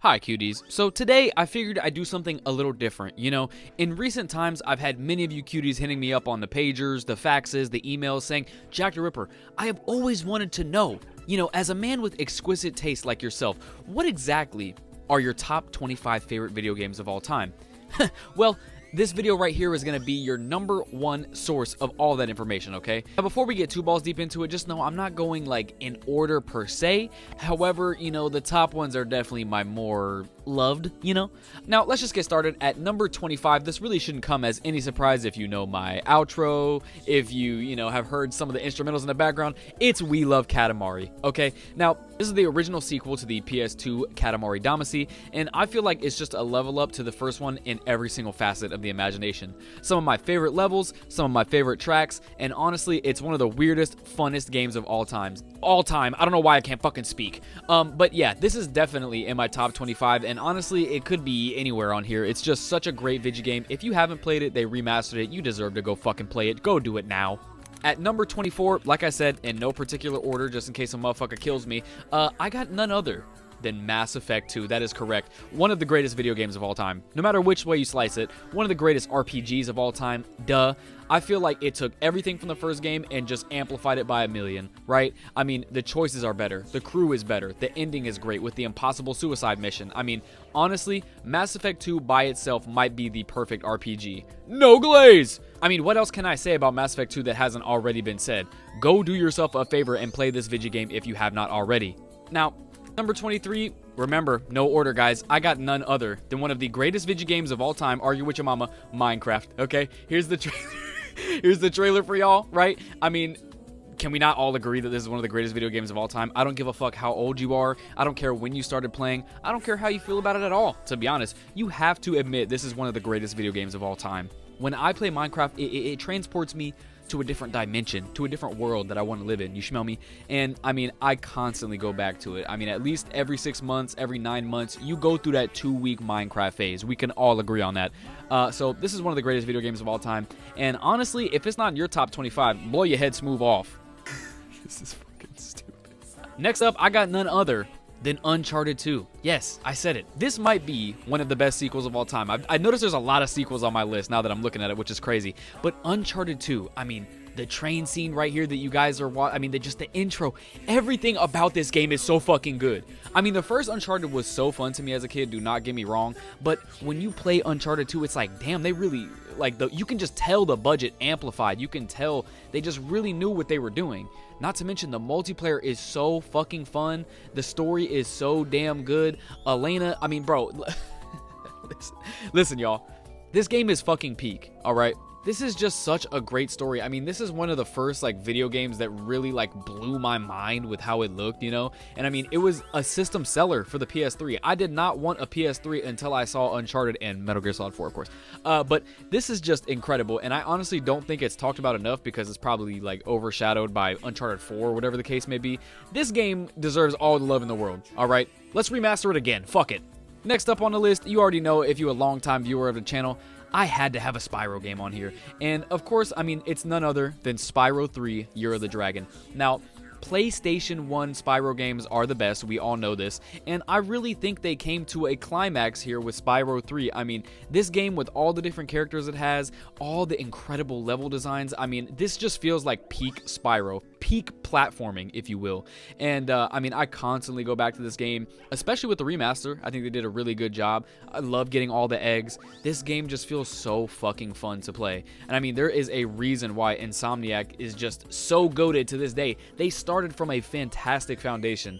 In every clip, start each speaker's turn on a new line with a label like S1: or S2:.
S1: Hi cuties. So today I figured I'd do something a little different. In recent times I've had many of you cuties hitting me up on the pagers, the faxes, the emails saying, Jack the Ripper, I have always wanted to know, as a man with exquisite taste like yourself, what exactly are your top 25 favorite video games of all time? Well, this video right here is going to be your #1 source of all that information, okay? Now, before we get too balls deep into it, just know I'm not going in order per se. However, the top ones are definitely my more loved, Now, let's just get started at number 25. This really shouldn't come as any surprise if you know my outro, if you, have heard some of the instrumentals in the background. It's We Love Katamari, okay? Now, this is the original sequel to the PS2 Katamari Damacy, and I feel like it's just a level up to the first one in every single facet of the imagination. Some of my favorite levels, some of my favorite tracks, and honestly, it's one of the weirdest, funnest games of all time. I don't know why I can't fucking speak. But yeah, this is definitely in my top 25, and honestly, it could be anywhere on here. It's just such a great video game. If you haven't played it, they remastered it. You deserve to go fucking play it. Go do it now. At number 24, like I said, in no particular order, just in case a motherfucker kills me, I got none other than Mass Effect 2. That is correct. One of the greatest video games of all time. No matter which way you slice it, one of the greatest RPGs of all time. Duh. I feel like it took everything from the first game and just amplified it by a million, right? I mean, the choices are better. The crew is better. The ending is great with the impossible suicide mission. I mean, honestly, Mass Effect 2 by itself might be the perfect RPG. No glaze! I mean, what else can I say about Mass Effect 2 that hasn't already been said? Go do yourself a favor and play this video game if you have not already. Now, number 23, remember, no order, guys. I got none other than one of the greatest video games of all time, argue with your mama, Minecraft, okay? Here's the trailer for y'all, right? I mean, can we not all agree that this is one of the greatest video games of all time? I don't give a fuck how old you are. I don't care when you started playing. I don't care how you feel about it at all, to be honest. You have to admit this is one of the greatest video games of all time. When I play Minecraft, it transports me to a different dimension, to a different world that I want to live in. You smell me? And I mean, I constantly go back to it. I mean, at least every 6 months, every 9 months, you go through that 2-week Minecraft phase. We can all agree on that. So this is one of the greatest video games of all time. And honestly, if it's not in your top 25, blow your head smooth off. This is fucking stupid. Next up, I got none other than Uncharted 2. Yes, I said it. This might be one of the best sequels of all time. I noticed there's a lot of sequels on my list now that I'm looking at it, which is crazy. But Uncharted 2, I mean, the train scene right here that you guys are watching, I mean, just the intro, everything about this game is so fucking good. I mean, the first Uncharted was so fun to me as a kid, do not get me wrong, but when you play Uncharted 2, it's like, damn, they really, you can just tell the budget amplified. You can tell they just really knew what they were doing. Not to mention, the multiplayer is so fucking fun. The story is so damn good. Elena, I mean, bro, listen, y'all. This game is fucking peak, all right? This is just such a great story. I mean, this is one of the first video games that really blew my mind with how it looked, And I mean, it was a system seller for the PS3. I did not want a PS3 until I saw Uncharted and Metal Gear Solid 4, of course. But this is just incredible, and I honestly don't think it's talked about enough because it's probably overshadowed by Uncharted 4, whatever the case may be. This game deserves all the love in the world. All right, let's remaster it again. Fuck it. Next up on the list, you already know if you're a longtime viewer of the channel, I had to have a Spyro game on here. And of course, I mean, it's none other than Spyro 3 Year of the Dragon. Now, PlayStation 1 Spyro games are the best, we all know this, and I really think they came to a climax here with Spyro 3. I mean, this game with all the different characters it has, all the incredible level designs, I mean, this just feels like peak Spyro, peak platforming, if you will. And I mean, I constantly go back to this game, especially with the remaster. I think they did a really good job. I love getting all the eggs. This game just feels so fucking fun to play. And I mean, there is a reason why Insomniac is just so goated to this day. They started from a fantastic foundation.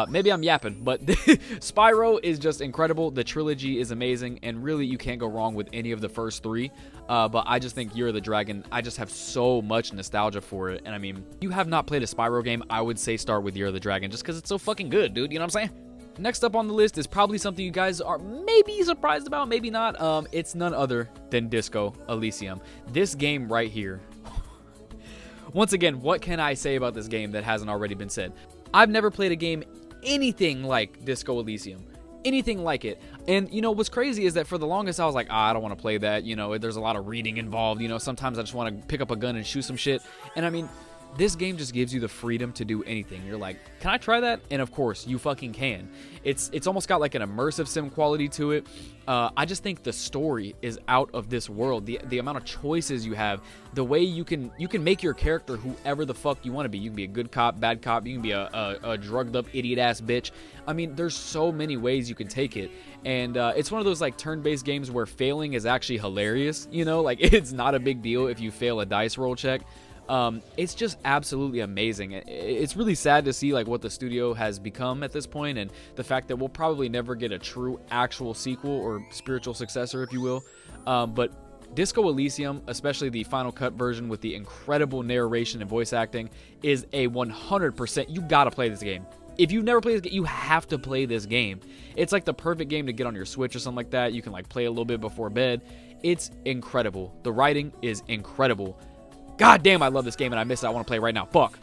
S1: Maybe I'm yapping, but Spyro is just incredible. The trilogy is amazing, and really you can't go wrong with any of the first three. But I just think Year of the Dragon, I just have so much nostalgia for it. And I mean, if you have not played a Spyro game, I would say start with Year of the Dragon just because it's so fucking good, dude. You know what I'm saying? Next up on the list is probably something you guys are maybe surprised about, maybe not. It's none other than Disco Elysium. This game right here. Once again, what can I say about this game that hasn't already been said? I've never played a game anything like Disco Elysium. Anything like it. And, what's crazy is that for the longest, I was like, I don't want to play that. There's a lot of reading involved. Sometimes I just want to pick up a gun and shoot some shit. And, I mean, this game just gives you the freedom to do anything. You're like, can I try that? And of course, you fucking can. It's almost got like an immersive sim quality to it. I just think the story is out of this world. The amount of choices you have, the way you can make your character whoever the fuck you want to be. You can be a good cop, bad cop. You can be a drugged up idiot ass bitch. I mean, there's so many ways you can take it. And it's one of those like turn-based games where failing is actually hilarious. You know, like it's not a big deal if you fail a dice roll check. It's just absolutely amazing. It's really sad to see like what the studio has become at this point, and the fact that we'll probably never get a true actual sequel or spiritual successor, if you will. But Disco Elysium, especially the Final Cut version with the incredible narration and voice acting, is a 100%. You gotta play this game. If you've never played this game, you have to play this game. It's like the perfect game to get on your Switch or something like that. You can like play a little bit before bed. It's incredible. The writing is incredible. God damn, I love this game and I miss it. I want to play it right now. Fuck.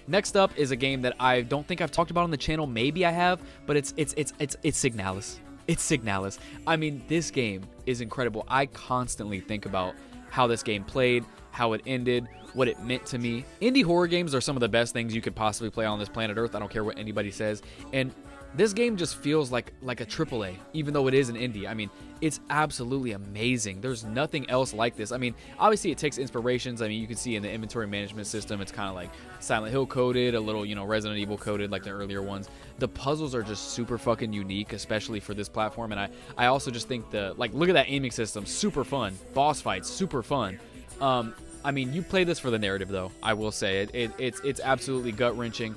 S1: Next up is a game that I don't think I've talked about on the channel. Maybe I have, but it's Signalis. It's Signalis. I mean, this game is incredible. I constantly think about how this game played, how it ended, what it meant to me. Indie horror games are some of the best things you could possibly play on this planet Earth. I don't care what anybody says. And this game just feels like a AAA, even though it is an indie. I mean, it's absolutely amazing. There's nothing else like this. I mean, obviously it takes inspirations. I mean, you can see in the inventory management system, it's kind of like Silent Hill coded, a little, Resident Evil coded like the earlier ones. The puzzles are just super fucking unique, especially for this platform. And I also just think look at that aiming system, super fun. Boss fights, super fun. I mean, you play this for the narrative, though. I will say it's absolutely gut-wrenching.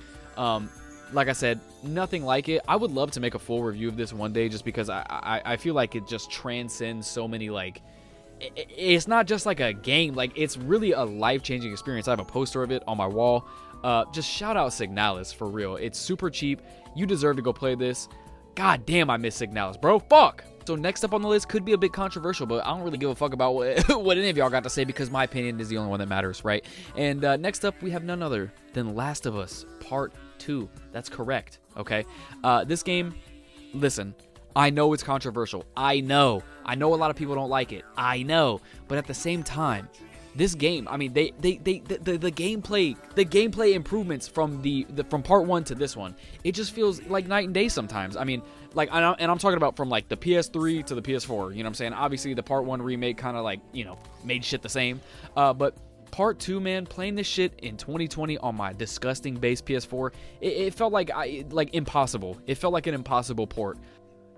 S1: Like I said, nothing like it. I would love to make a full review of this one day, just because I feel like it just transcends so many, like, it's not just like a game. Like, it's really a life-changing experience. I have a poster of it on my wall. Just shout out Signalis, for real. It's super cheap. You deserve to go play this. God damn, I miss Signalis, bro. Fuck. So next up on the list could be a bit controversial, but I don't really give a fuck about what any of y'all got to say, because my opinion is the only one that matters, right? And next up, we have none other than Last of Us Part 2. That's correct, okay? This game, listen, I know it's controversial. I know a lot of people don't like it. I know. But at the same time, this game, I mean, the gameplay improvements from from part 1 to this one, it just feels like night and day sometimes. I mean, like, and I'm talking about from like the PS3 to the PS4, you know what I'm saying? Obviously the part 1 remake kind of like, made shit the same. But part 2, man, playing this shit in 2020 on my disgusting base PS4, it felt like impossible. It felt like an impossible port.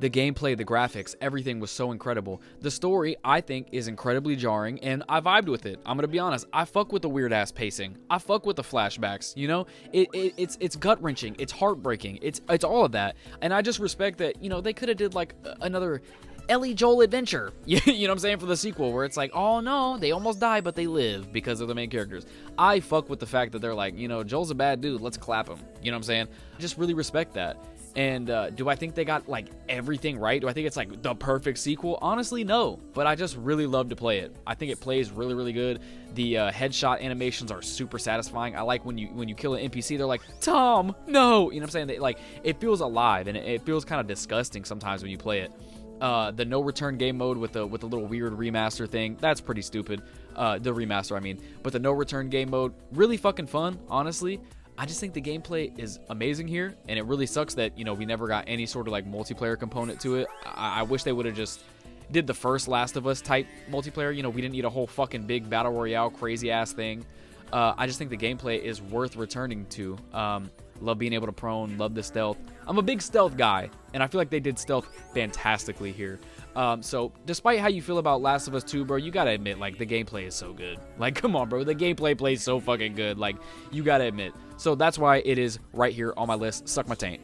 S1: The gameplay, the graphics, everything was so incredible. The story, I think, is incredibly jarring, and I vibed with it. I'm gonna be honest. I fuck with the weird-ass pacing. I fuck with the flashbacks, It's gut-wrenching. It's heartbreaking. It's all of that. And I just respect that, they could have did, like, another Ellie Joel adventure, you know what I'm saying, for the sequel, where it's like, oh no, they almost die, but they live because they're the main characters. I fuck with the fact that they're like, Joel's a bad dude, let's clap him. You know what I'm saying? I just really respect that. And do I think they got like everything right? Do I think it's like the perfect sequel? Honestly, no. But I just really love to play it. I think it plays really, really good. The headshot animations are super satisfying. I like when you kill an NPC, they're like, Tom, no. You know what I'm saying? it feels alive, and it feels kind of disgusting sometimes when you play it. The no return game mode with the little weird remaster thing, that's pretty stupid. The remaster, I mean. But the no return game mode, really fucking fun, honestly. I just think the gameplay is amazing here, and it really sucks that, we never got any sort of like multiplayer component to it. I wish they would have just did the first Last of Us type multiplayer. We didn't need a whole fucking big battle royale crazy ass thing. I just think the gameplay is worth returning to. Love being able to prone, love the stealth. I'm a big stealth guy, and I feel like they did stealth fantastically here. So despite how you feel about Last of Us 2, bro, you gotta admit, like, the gameplay is so good. Like, come on, bro, the gameplay plays so fucking good. Like, you gotta admit. So that's why it is right here on my list. Suck my taint.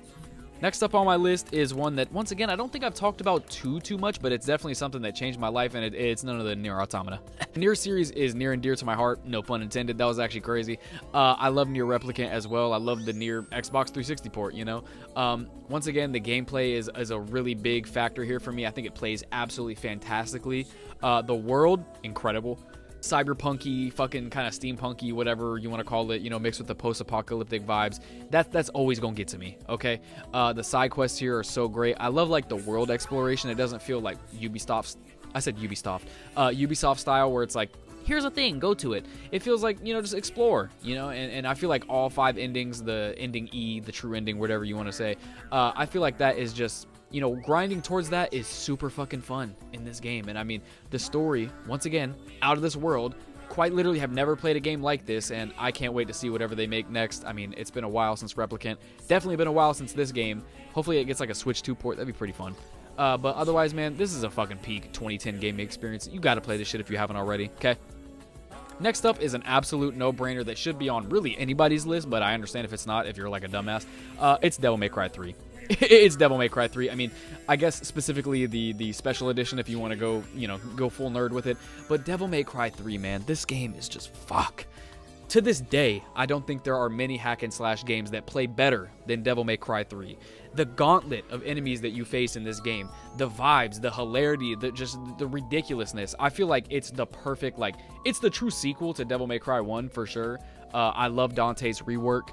S1: Next up on my list is one that, once again, I don't think I've talked about too much, but it's definitely something that changed my life, and it's none of the Nier Automata. The Nier series is near and dear to my heart, no pun intended. That was actually crazy. I love Nier Replicant as well. I love the Nier Xbox 360 port, Once again, the gameplay is a really big factor here for me. I think it plays absolutely fantastically. The world, incredible. Cyberpunky, fucking kind of steampunky, whatever you want to call it, mixed with the post-apocalyptic vibes. That's always gonna get to me, okay? The side quests here are so great. I love, like, the world exploration. It doesn't feel like Ubisoft style, where it's like, here's a thing, go to it. It feels like, you know, just explore, you know, and I feel like all 5 endings, the ending E, the true ending, whatever you want to say, I feel like that is just, you know, grinding towards that is super fucking fun in this game. And I mean, the story, once again, out of this world. Quite literally have never played a game like this, and I can't wait to see whatever they make next. I mean, it's been a while since Replicant. Definitely been a while since this game. Hopefully it gets like a Switch 2 port. That'd be pretty fun. But otherwise, man, this is a fucking peak 2010 gaming experience. You gotta play this shit if you haven't already, okay? Next up is an absolute no-brainer that should be on really anybody's list, but I understand if it's not, if you're like a dumbass. It's Devil May Cry 3. It's Devil May Cry 3. I mean, I guess specifically the special edition if you want to go, you know, go full nerd with it. But Devil May Cry 3, man, this game is just fuck. To this day, I don't think there are many hack and slash games that play better than Devil May Cry 3. The gauntlet of enemies that you face in this game, the vibes, the hilarity, the ridiculousness. I feel like it's the perfect, like, it's the true sequel to Devil May Cry 1 for sure. I love Dante's rework.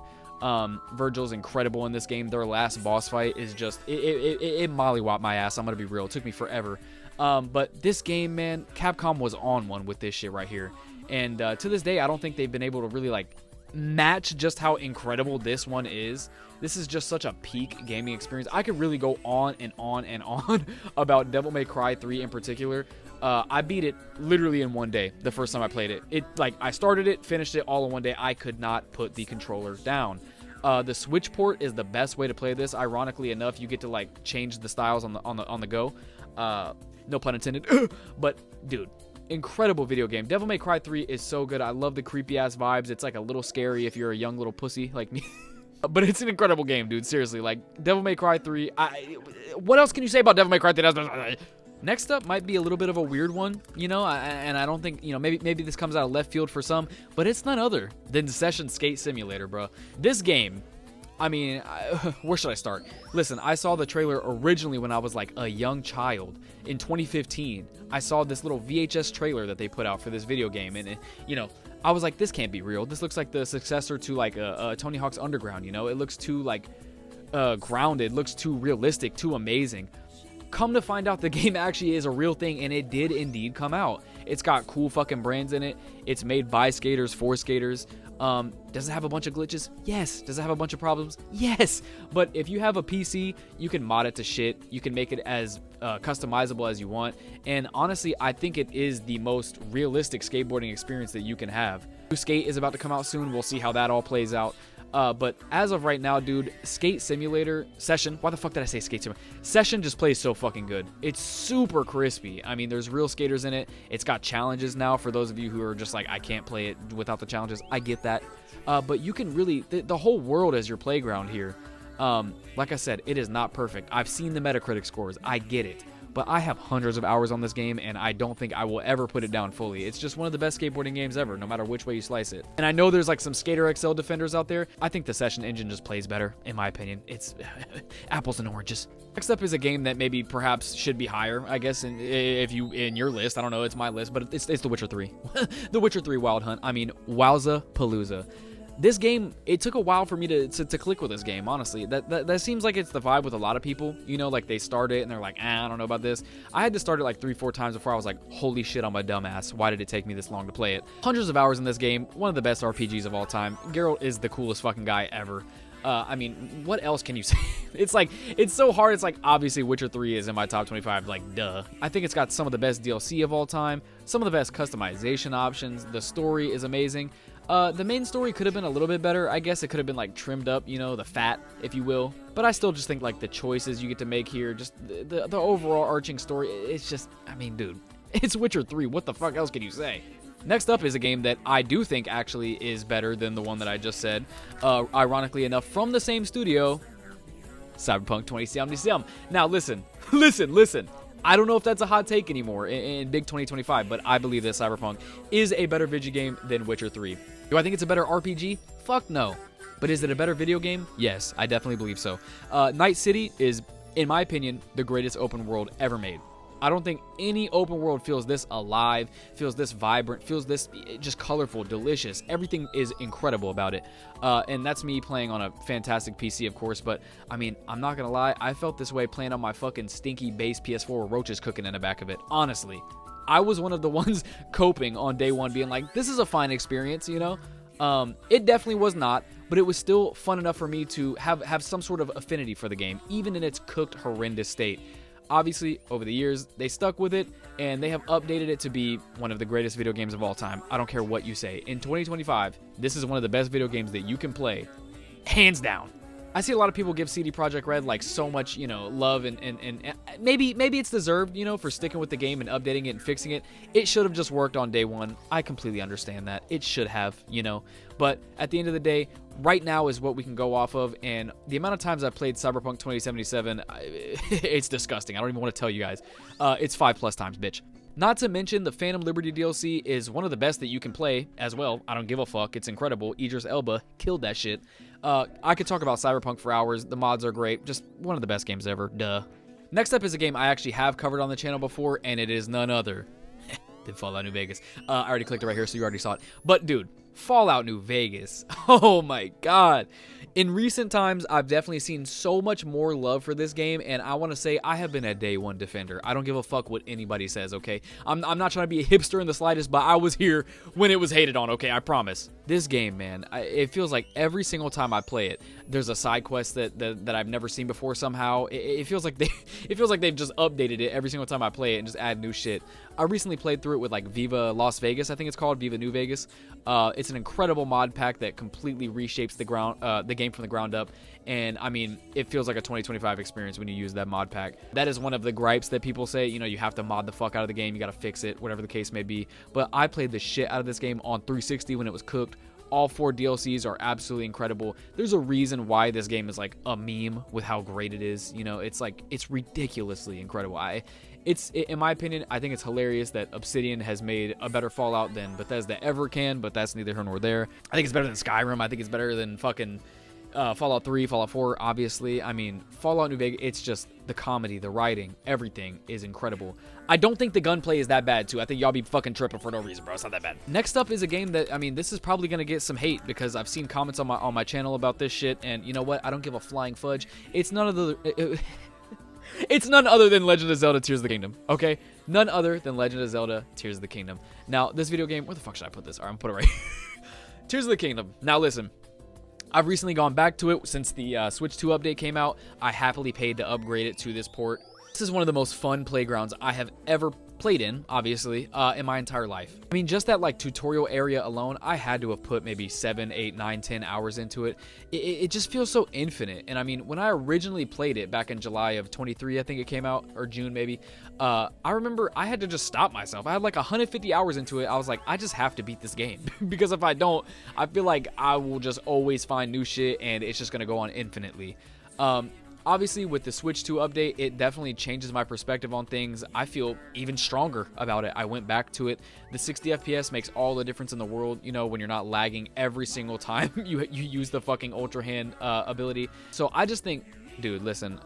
S1: Virgil's incredible in this game. Their last boss fight is just, it mollywopped my ass. I'm gonna be real. It took me forever. But this game, man, Capcom was on one with this shit right here. And to this day, I don't think they've been able to really, like, match just how incredible this one is. This is just such a peak gaming experience. I could really go on and on and on about Devil May Cry 3 in particular. I beat it literally in one day the first time I played it. I started it, finished it all in one day. I could not put the controller down. The Switch port is the best way to play this. Ironically enough, you get to like change the styles on the go. No pun intended. But dude, incredible video game. Devil May Cry 3 is so good. I love the creepy ass vibes. It's like a little scary if you're a young little pussy like me. But it's an incredible game, dude. Seriously, like Devil May Cry 3. What else can you say about Devil May Cry 3? Next up might be a little bit of a weird one, you know, and I don't think, you know, maybe this comes out of left field for some, but it's none other than Session Skate Simulator, bro. This game, I mean, where should I start? Listen, I saw the trailer originally when I was like a young child in 2015. I saw this little VHS trailer that they put out for this video game, and you know, I was like, this can't be real. This looks like the successor to like Tony Hawk's Underground, you know? It looks too like grounded, looks too realistic, too amazing. Come to find out the game actually is a real thing, and it did indeed come out. It's got cool fucking brands in it. It's made by skaters for skaters. Does it have a bunch of glitches? Yes. Does it have a bunch of problems? Yes. But if you have a PC, you can mod it to shit. You can make it as customizable as you want. And honestly, I think it is the most realistic skateboarding experience that you can have. New Skate is about to come out soon. We'll see how that all plays out. But as of right now, dude, Skate Simulator Session, why the fuck did I say Skate Simulator? Session just plays so fucking good. It's super crispy. I mean, there's real skaters in it. It's got challenges now for those of you who are just like, I can't play it without the challenges. I get that. But you can really, the whole world is your playground here. Like I said, it is not perfect. I've seen the Metacritic scores. I get it. But I have hundreds of hours on this game, and I don't think I will ever put it down fully. It's just one of the best skateboarding games ever, no matter which way you slice it. And I know there's like some Skater XL defenders out there. I think the Session engine just plays better, in my opinion. It's apples and oranges. Next up is a game that maybe perhaps should be higher, I guess, if you in your list. I don't know, it's my list, but it's The Witcher 3. The Witcher 3 Wild Hunt. I mean, wowza palooza. This game, it took a while for me to click with this game, honestly. That seems like it's the vibe with a lot of people. You know, like they start it and they're like, I don't know about this. I had to start it like 3-4 times before I was like, holy shit, I'm a dumbass. Why did it take me this long to play it? Hundreds of hours in this game. One of the best RPGs of all time. Geralt is the coolest fucking guy ever. I mean, what else can you say? It's like, it's so hard. It's like, obviously, Witcher 3 is in my top 25. Like, duh. I think it's got some of the best DLC of all time. Some of the best customization options. The story is amazing. The main story could have been a little bit better. I guess it could have been like trimmed up, you know, the fat, if you will. But I still just think like the choices you get to make here, just the overall arching story, it's just, I mean, dude, it's Witcher 3. What the fuck else can you say? Next up is a game that I do think actually is better than the one that I just said. Ironically enough, from the same studio, Cyberpunk 2077. Now listen. I don't know if that's a hot take anymore in big 2025, but I believe that Cyberpunk is a better video game than Witcher 3. Do I think it's a better RPG? Fuck no. But is it a better video game? Yes, I definitely believe so. Night City is, in my opinion, the greatest open world ever made. I don't think any open world feels this alive, feels this vibrant, feels this just colorful, delicious. Everything is incredible about it. And that's me playing on a fantastic PC, of course. But, I mean, I'm not going to lie. I felt this way playing on my fucking stinky base PS4 with roaches cooking in the back of it. Honestly. I was one of the ones coping on day one, being like, this is a fine experience, you know? It definitely was not, but it was still fun enough for me to have some sort of affinity for the game, even in its cooked, horrendous state. Obviously, over the years, they stuck with it, and they have updated it to be one of the greatest video games of all time. I don't care what you say. In 2025, this is one of the best video games that you can play, hands down. I see a lot of people give CD Projekt Red like so much, you know, love and maybe it's deserved, you know, for sticking with the game and updating it and fixing it. It should have just worked on day one. I completely understand that. It should have, you know. But at the end of the day, right now is what we can go off of, and the amount of times I've played Cyberpunk 2077, it's disgusting. I don't even want to tell you guys. It's 5+ times, bitch. Not to mention, the Phantom Liberty DLC is one of the best that you can play as well. I don't give a fuck. It's incredible. Idris Elba killed that shit. I could talk about Cyberpunk for hours. The mods are great. Just one of the best games ever. Duh. Next up is a game I actually have covered on the channel before, and it is none other than Fallout New Vegas. I already clicked it right here, so you already saw it. But, dude, Fallout New Vegas. Oh, my God. In recent times, I've definitely seen so much more love for this game, and I want to say I have been a day one defender. I don't give a fuck what anybody says, okay? I'm not trying to be a hipster in the slightest, but I was here when it was hated on, okay? I promise. This game, man, it feels like every single time I play it, there's a side quest that I've never seen before somehow. It feels like they've just updated it every single time I play it and just add new shit. I recently played through it with like Viva Las Vegas, I think it's called, Viva New Vegas. It's an incredible mod pack that completely reshapes the game from the ground up, and I mean, it feels like a 2025 experience when you use that mod pack. That is one of the gripes that people say, you know, you have to mod the fuck out of the game, you gotta fix it, whatever the case may be. But I played the shit out of this game on 360 when it was cooked. All 4 DLCs are absolutely incredible. There's a reason why this game is like a meme with how great it is. You know, it's like, it's ridiculously incredible. In my opinion, I think it's hilarious that Obsidian has made a better Fallout than Bethesda ever can, but that's neither here nor there. I think it's better than Skyrim. I think it's better than fucking Fallout 3, Fallout 4, obviously. I mean, Fallout New Vegas, it's just the comedy, the writing, everything is incredible. I don't think the gunplay is that bad, too. I think y'all be fucking tripping for no reason, bro. It's not that bad. Next up is a game that, I mean, this is probably going to get some hate because I've seen comments on my channel about this shit, and you know what? I don't give a flying fudge. It's none of the... It's none other than Legend of Zelda Tears of the Kingdom, okay? None other than Legend of Zelda Tears of the Kingdom. Now, this video game... Where the fuck should I put this? All right, I'm going to put it right here. Tears of the Kingdom. Now, listen. I've recently gone back to it since the Switch 2 update came out. I happily paid to upgrade it to this port. This is one of the most fun playgrounds I have ever played in, obviously, in my entire life. I mean, just that like tutorial area alone, I had to have put maybe 7, 8, 9, 10 hours into it. It just feels so infinite. And I mean, when I originally played it back in July of 23, I think it came out, or June maybe, I remember I had to just stop myself. I had like 150 hours into it. I was like, I just have to beat this game because if I don't, I feel like I will just always find new shit and it's just gonna go on infinitely. Obviously, with the Switch 2 update, it definitely changes my perspective on things. I feel even stronger about it. I went back to it. The 60 FPS makes all the difference in the world, you know, when you're not lagging every single time you use the fucking Ultra Hand ability. So I just think, dude, listen,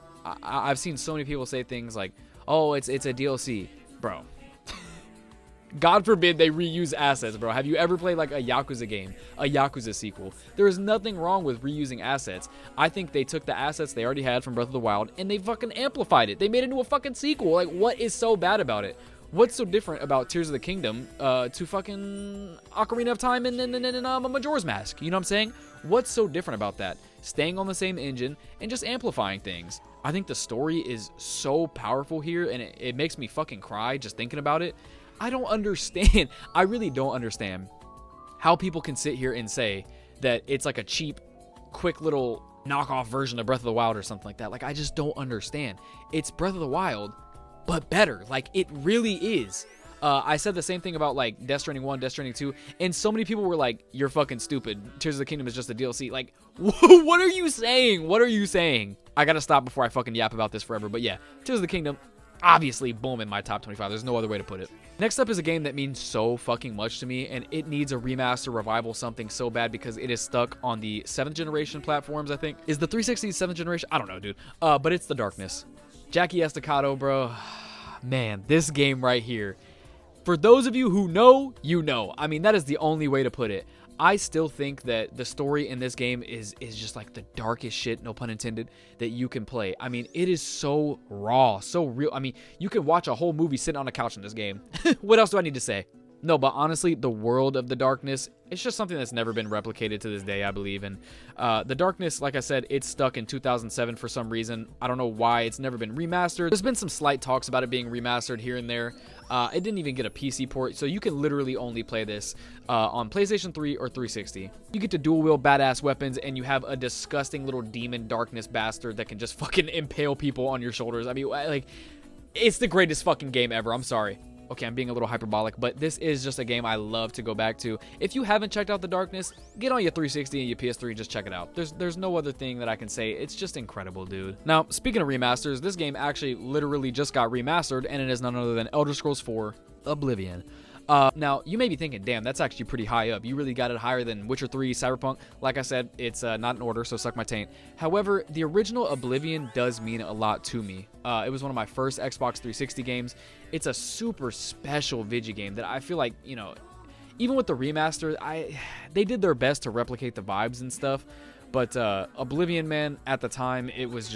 S1: I've seen so many people say things like, oh, it's a DLC. Bro. God forbid they reuse assets, bro. Have you ever played like a Yakuza game, a Yakuza sequel? There is nothing wrong with reusing assets. I think they took the assets they already had from Breath of the Wild and they fucking amplified it. They made it into a fucking sequel. Like, what is so bad about it? What's so different about Tears of the Kingdom to fucking Ocarina of Time and Majora's Mask? You know what I'm saying? What's so different about that? Staying on the same engine and just amplifying things. I think the story is so powerful here and it makes me fucking cry just thinking about it. I don't understand. I really don't understand how people can sit here and say that it's like a cheap, quick little knockoff version of Breath of the Wild or something like that. Like, I just don't understand. It's Breath of the Wild, but better. Like, it really is. I said the same thing about, like, Death Stranding 1, Death Stranding 2, and so many people were like, you're fucking stupid. Tears of the Kingdom is just a DLC. Like, what are you saying? What are you saying? I gotta stop before I fucking yap about this forever. But yeah, Tears of the Kingdom, obviously, boom, in my top 25. There's no other way to put it. Next up is a game that means so fucking much to me, and it needs a remaster, revival, something so bad because it is stuck on the 7th generation platforms, I think. Is the 360 7th generation? I don't know, dude. But it's The Darkness. Jackie Estacado, bro. Man, this game right here. For those of you who know, you know. I mean, that is the only way to put it. I still think that the story in this game is just like the darkest shit, no pun intended, that you can play. I mean, it is so raw, so real. I mean, you can watch a whole movie sitting on a couch in this game. What else do I need to say? No, but honestly, the world of the darkness, it's just something that's never been replicated to this day, I believe. And the darkness, like I said, it's stuck in 2007 for some reason. I don't know why it's never been remastered. There's been some slight talks about it being remastered here and there. It didn't even get a PC port, so you can literally only play this on PlayStation 3 or 360. You get to dual-wield badass weapons, and you have a disgusting little demon darkness bastard that can just fucking impale people on your shoulders. I mean, like, it's the greatest fucking game ever. I'm sorry. Okay, I'm being a little hyperbolic, but this is just a game I love to go back to. If you haven't checked out The Darkness, get on your 360 and your PS3 and just check it out. There's no other thing that I can say. It's just incredible, dude. Now, speaking of remasters, this game actually literally just got remastered, and it is none other than Elder Scrolls 4 Oblivion. Now, you may be thinking, damn, that's actually pretty high up. You really got it higher than Witcher 3, Cyberpunk. Like I said, it's not in order, so suck my taint. However, the original Oblivion does mean a lot to me. It was one of my first Xbox 360 games. It's a super special video game that I feel like, you know, even with the remaster, they did their best to replicate the vibes and stuff. But Oblivion, man, at the time, it was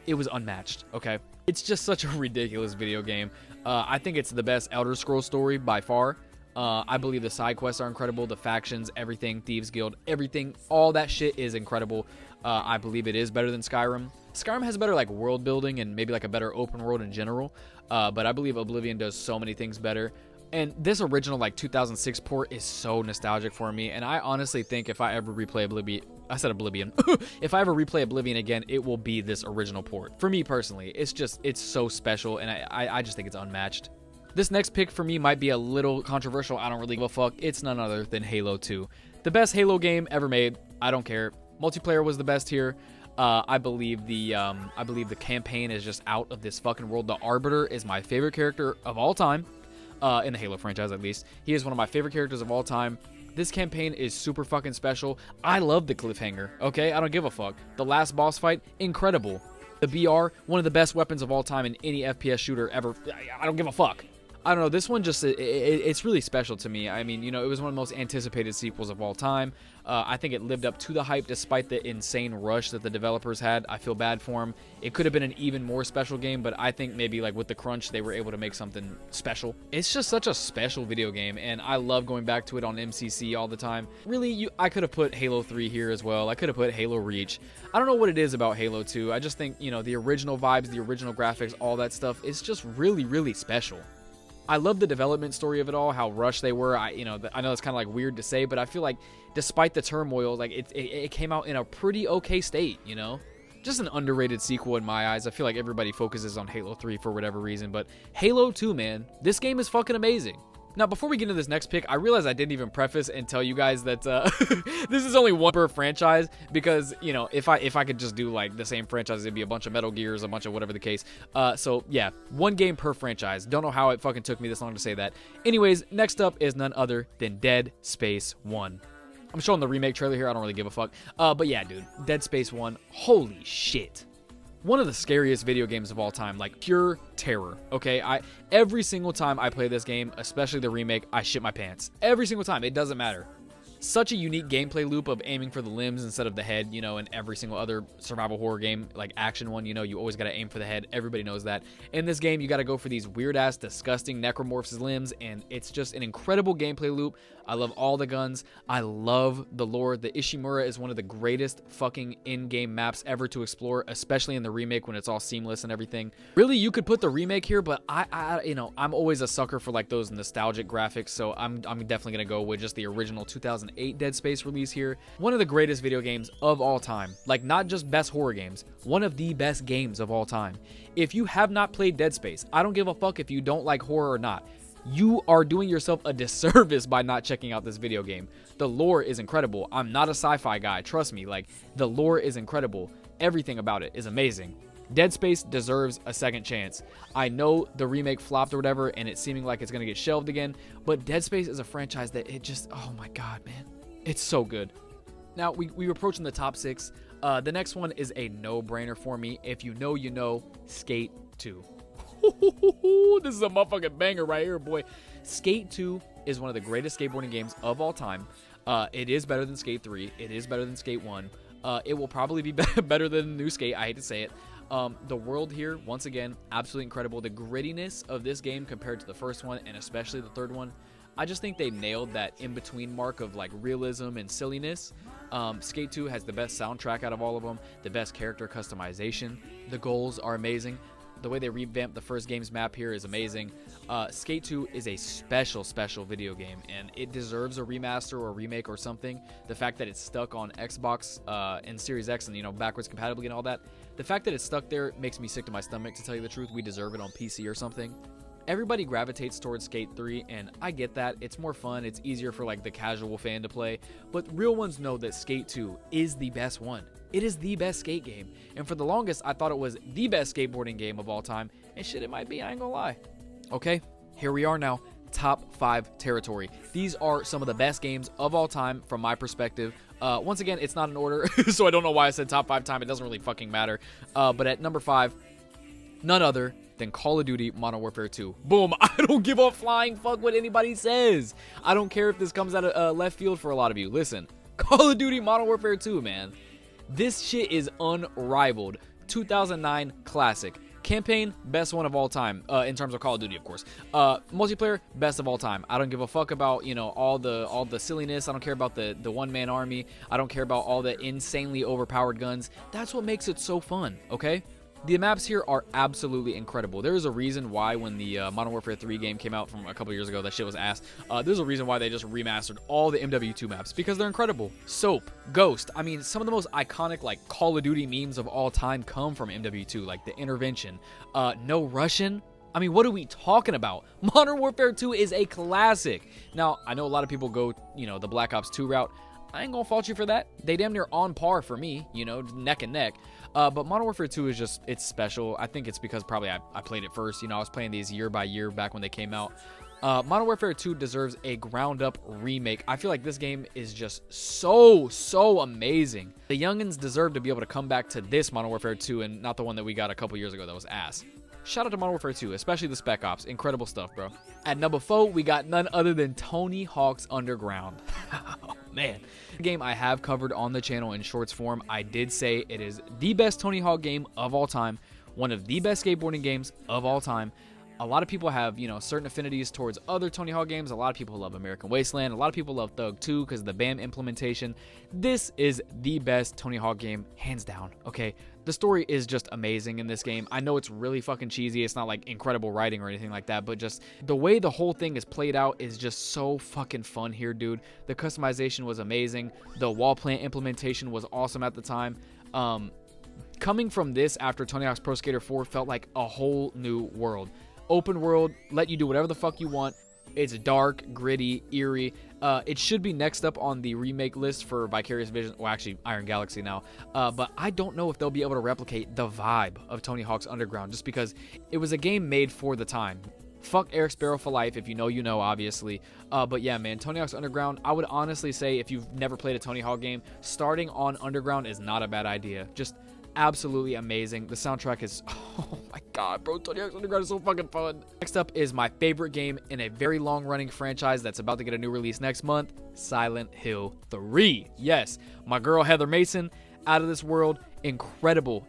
S1: unmatched, okay? It's just such a ridiculous video game. I think it's the best Elder Scrolls story by far. I believe the side quests are incredible, the factions, everything, Thieves Guild, everything, all that shit is incredible. I believe it is better than Skyrim. Skyrim has better like world building and maybe like a better open world in general, but I believe Oblivion does so many things better. And this original like 2006 port is so nostalgic for me, and I honestly think if I ever replay Oblivion, if I ever replay Oblivion again, it will be this original port. For me personally, it's so special, and I just think it's unmatched. This next pick for me might be a little controversial. I don't really give a fuck. It's none other than Halo 2. The best Halo game ever made. I don't care. Multiplayer was the best here. I believe the campaign is just out of this fucking world. The Arbiter is my favorite character of all time. In the Halo franchise, at least. He is one of my favorite characters of all time. This campaign is super fucking special. I love the cliffhanger, okay? I don't give a fuck. The last boss fight, incredible. The BR, one of the best weapons of all time in any FPS shooter ever. I don't give a fuck. I don't know, this one just, it's really special to me. I mean, you know, it was one of the most anticipated sequels of all time. I think it lived up to the hype despite the insane rush that the developers had. I feel bad for them. It could have been an even more special game, but I think maybe like with the crunch, they were able to make something special. It's just such a special video game, and I love going back to it on MCC all the time. Really, I could have put Halo 3 here as well. I could have put Halo Reach. I don't know what it is about Halo 2. I just think, you know, the original vibes, the original graphics, all that stuff is just really, really special. I love the development story of it all, how rushed they were. I know it's kind of like weird to say, but I feel like despite the turmoil, like it came out in a pretty okay state, you know? Just an underrated sequel in my eyes. I feel like everybody focuses on Halo 3 for whatever reason, but Halo 2, man, this game is fucking amazing. Now, before we get into this next pick, I realize I didn't even preface and tell you guys that this is only one per franchise because, you know, if I could just do like the same franchise, it'd be a bunch of Metal Gears, a bunch of whatever the case. So yeah, one game per franchise. Don't know how it fucking took me this long to say that. Anyways, next up is none other than Dead Space 1. I'm showing the remake trailer here. I don't really give a fuck. But yeah, dude, Dead Space 1. Holy shit. One of the scariest video games of all time, like pure terror, okay? Every single time I play this game, especially the remake, I shit my pants. Every single time, it doesn't matter. Such a unique gameplay loop of aiming for the limbs instead of the head, you know, in every single other survival horror game, like action one, you know, you always gotta aim for the head. Everybody knows that. In this game, you gotta go for these weird-ass, disgusting necromorphs' limbs, and it's just an incredible gameplay loop. I love all the guns. I love the lore. The Ishimura is one of the greatest fucking in-game maps ever to explore, especially in the remake when it's all seamless and everything. Really, you could put the remake here, but I'm always a sucker for like those nostalgic graphics, so I'm definitely gonna go with just the original 2008 Dead Space release here. One of the greatest video games of all time. Like, not just best horror games, one of the best games of all time. If you have not played Dead Space, I don't give a fuck if you don't like horror or not. You are doing yourself a disservice by not checking out this video game. The lore is incredible. I'm not a sci-fi guy, trust me. Like, the lore is incredible. Everything about it is amazing. Dead Space deserves a second chance. I know the remake flopped or whatever, and it's seeming like it's going to get shelved again, but Dead Space is a franchise that it just, oh my god, man. It's so good. Now, we're approaching the top 6. The next one is a no-brainer for me. If you know, you know, Skate 2. This is a motherfucking banger right here, boy. Skate 2 is one of the greatest skateboarding games of all time. It is better than Skate 3. It is better than Skate 1. It will probably be better than New Skate. I hate to say it. The world here, once again, absolutely incredible. The grittiness of this game compared to the first one, and especially the third one, I just think they nailed that in-between mark of like realism and silliness. Skate 2 has the best soundtrack out of all of them, the best character customization. The goals are amazing. The way they revamped the first game's map here is amazing. Skate 2 is a special video game, and it deserves a remaster or a remake or something. The fact that it's stuck on Xbox and Series X and, you know, backwards compatibility and all that, the fact that it's stuck there makes me sick to my stomach, to tell you the truth. We deserve it on PC or something. Everybody gravitates towards Skate 3, and I get that. It's more fun. It's easier for like the casual fan to play, but real ones know that Skate 2 is the best one. It is the best skate game, and for the longest, I thought it was the best skateboarding game of all time, and shit, it might be, I ain't gonna lie. Okay, here we are now, top 5 territory. These are some of the best games of all time from my perspective. Once again, it's not in order, so I don't know why I said top 5 time. It doesn't really fucking matter. But at number 5, none other than Call of Duty Modern Warfare 2. Boom, I don't give a flying fuck what anybody says. I don't care if this comes out of left field for a lot of you. Listen, Call of Duty Modern Warfare 2, man. This shit is unrivaled. 2009 classic. Campaign, best one of all time, in terms of Call of Duty, of course. Multiplayer, best of all time. I don't give a fuck about, you know, all the silliness. I don't care about the one-man army. I don't care about all the insanely overpowered guns. That's what makes it so fun, okay? The maps here are absolutely incredible. There is a reason why when the Modern Warfare 3 game came out from a couple years ago, that shit was ass. There's a reason why they just remastered all the MW2 maps, because they're incredible. Soap, Ghost. I mean, some of the most iconic like Call of Duty memes of all time come from MW2, like the intervention. No Russian. I mean, what are we talking about? Modern Warfare 2 is a classic. Now, I know a lot of people go, you know, the Black Ops 2 route. I ain't gonna fault you for that. They damn near on par for me, you know, neck and neck. But Modern Warfare 2 is just, it's special. I think it's because probably I played it first. You know, I was playing these year by year back when they came out. Modern Warfare 2 deserves a ground-up remake. I feel like this game is just so amazing. The youngins deserve to be able to come back to this Modern Warfare 2 and not the one that we got a couple years ago that was ass. Shout out to Modern Warfare 2, especially the Spec Ops. Incredible stuff, bro. At number 4, we got none other than Tony Hawk's Underground. Oh, man. The game I have covered on the channel in shorts form. I did say it is the best Tony Hawk game of all time, one of the best skateboarding games of all time. A lot of people have, you know, certain affinities towards other Tony Hawk games. A lot of people love American Wasteland. A lot of people love Thug 2 because of the BAM implementation. This is the best Tony Hawk game, hands down, okay? The story is just amazing in this game. I know it's really fucking cheesy. It's not like incredible writing or anything like that, but just the way the whole thing is played out is just so fucking fun here, dude. The customization was amazing. The wall plant implementation was awesome at the time. Coming from this after Tony Hawk's Pro Skater 4 felt like a whole new world. Open world, let you do whatever the fuck you want. It's dark, gritty, eerie. It should be next up on the remake list for Vicarious Vision, well, actually Iron Galaxy now. But I don't know if they'll be able to replicate the vibe of Tony Hawk's Underground, just because it was a game made for the time. Fuck Eric Sparrow for life, if you know, you know, obviously. But yeah, man, Tony Hawk's Underground, I would honestly say if you've never played a Tony Hawk game, starting on Underground is not a bad idea. Just absolutely amazing. The soundtrack is, oh my god, bro, Tony Hawk's Underground is so fucking fun. Next up is my favorite game in a very long-running franchise that's about to get a new release next month, Silent Hill 3. Yes, my girl Heather Mason, out of this world, incredible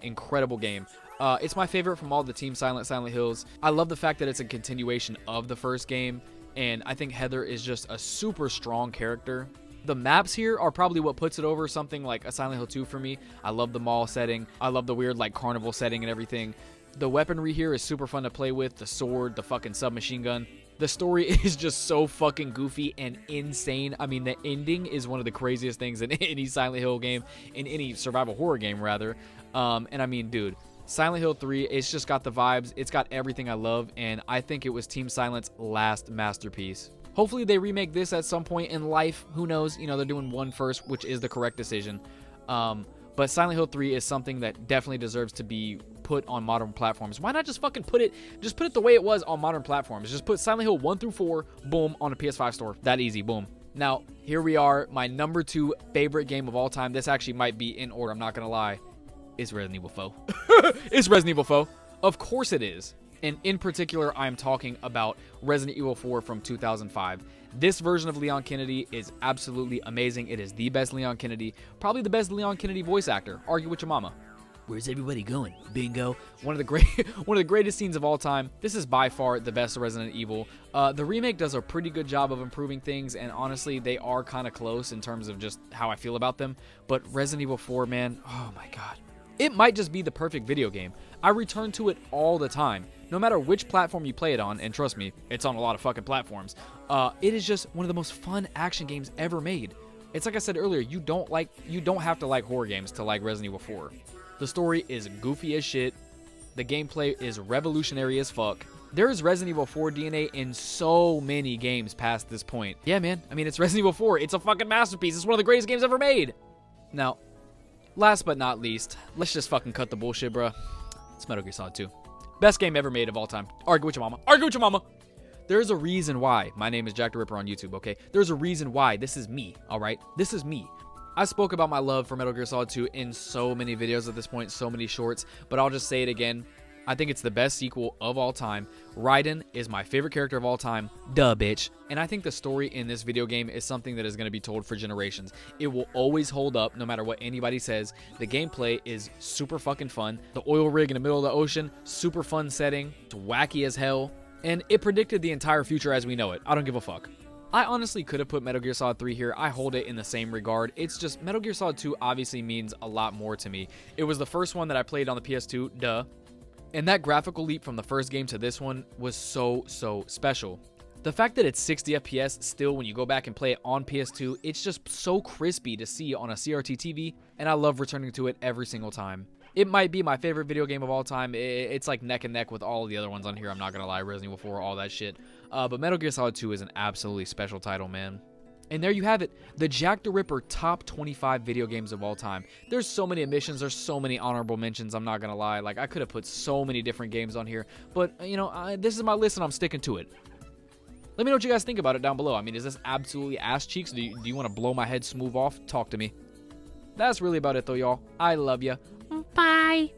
S1: game. It's my favorite from all the Team Silent Hills. I love the fact that it's a continuation of the first game, and I think Heather is just a super strong character. The maps here are probably what puts it over something like a Silent Hill 2 for me. I love the mall setting. I love the weird like carnival setting and everything. The weaponry here is super fun to play with. The sword, the fucking submachine gun. The story is just so fucking goofy and insane. I mean, the ending is one of the craziest things in any Silent Hill game, in any survival horror game rather. And I mean, dude, Silent Hill 3, it's just got the vibes. It's got everything I love, and I think it was Team Silent's last masterpiece. Hopefully they remake this at some point in life. Who knows? You know, they're doing one first, which is the correct decision. But Silent Hill 3 is something that definitely deserves to be put on modern platforms. Why not just fucking put it the way it was on modern platforms? Just put Silent Hill 1 through 4, boom, on a PS5 store. That easy, boom. Now, here we are, my number 2 favorite game of all time. This actually might be in order, I'm not gonna lie. It's Resident Evil 4. It's Resident Evil 4. Of course it is. And in particular, I'm talking about Resident Evil 4 from 2005. This version of Leon Kennedy is absolutely amazing. It is the best Leon Kennedy, probably the best Leon Kennedy voice actor. Argue with your mama. Where's everybody going? Bingo. One of the greatest scenes of all time. This is by far the best Resident Evil. The remake does a pretty good job of improving things, and honestly, they are kind of close in terms of just how I feel about them. But Resident Evil 4, man, oh my god. It might just be the perfect video game. I return to it all the time, no matter which platform you play it on, and trust me, it's on a lot of fucking platforms. It is just one of the most fun action games ever made. It's like I said earlier, you don't have to like horror games to like Resident Evil 4. The story is goofy as shit. The gameplay is revolutionary as fuck. There is Resident Evil 4 DNA in so many games past this point. Yeah, man. I mean, it's Resident Evil 4. It's a fucking masterpiece. It's one of the greatest games ever made. Now, last but not least, let's just fucking cut the bullshit, bruh. It's Metal Gear Solid 2. Best game ever made of all time. Argue with your mama. Argue with your mama. There's a reason why. My name is Jack the Ripper on YouTube, okay? There's a reason why. This is me, all right? This is me. I spoke about my love for Metal Gear Solid 2 in so many videos at this point, so many shorts, but I'll just say it again. I think it's the best sequel of all time. Raiden is my favorite character of all time. Duh, bitch. And I think the story in this video game is something that is going to be told for generations. It will always hold up no matter what anybody says. The gameplay is super fucking fun. The oil rig in the middle of the ocean, super fun setting. It's wacky as hell. And it predicted the entire future as we know it. I don't give a fuck. I honestly could have put Metal Gear Solid 3 here. I hold it in the same regard. It's just Metal Gear Solid 2 obviously means a lot more to me. It was the first one that I played on the PS2, duh. And that graphical leap from the first game to this one was so special. The fact that it's 60 FPS still when you go back and play it on PS2, it's just so crispy to see on a CRT TV, and I love returning to it every single time. It might be my favorite video game of all time. It's like neck and neck with all of the other ones on here, I'm not gonna lie, Resident Evil 4, all that shit. But Metal Gear Solid 2 is an absolutely special title, man. And there you have it, the Jack the Ripper top 25 video games of all time. There's so many omissions, there's so many honorable mentions, I'm not gonna lie. Like, I could have put so many different games on here, but, you know, this is my list and I'm sticking to it. Let me know what you guys think about it down below. I mean, is this absolutely ass cheeks? Do you want to blow my head smooth off? Talk to me. That's really about it, though, y'all. I love ya. Bye.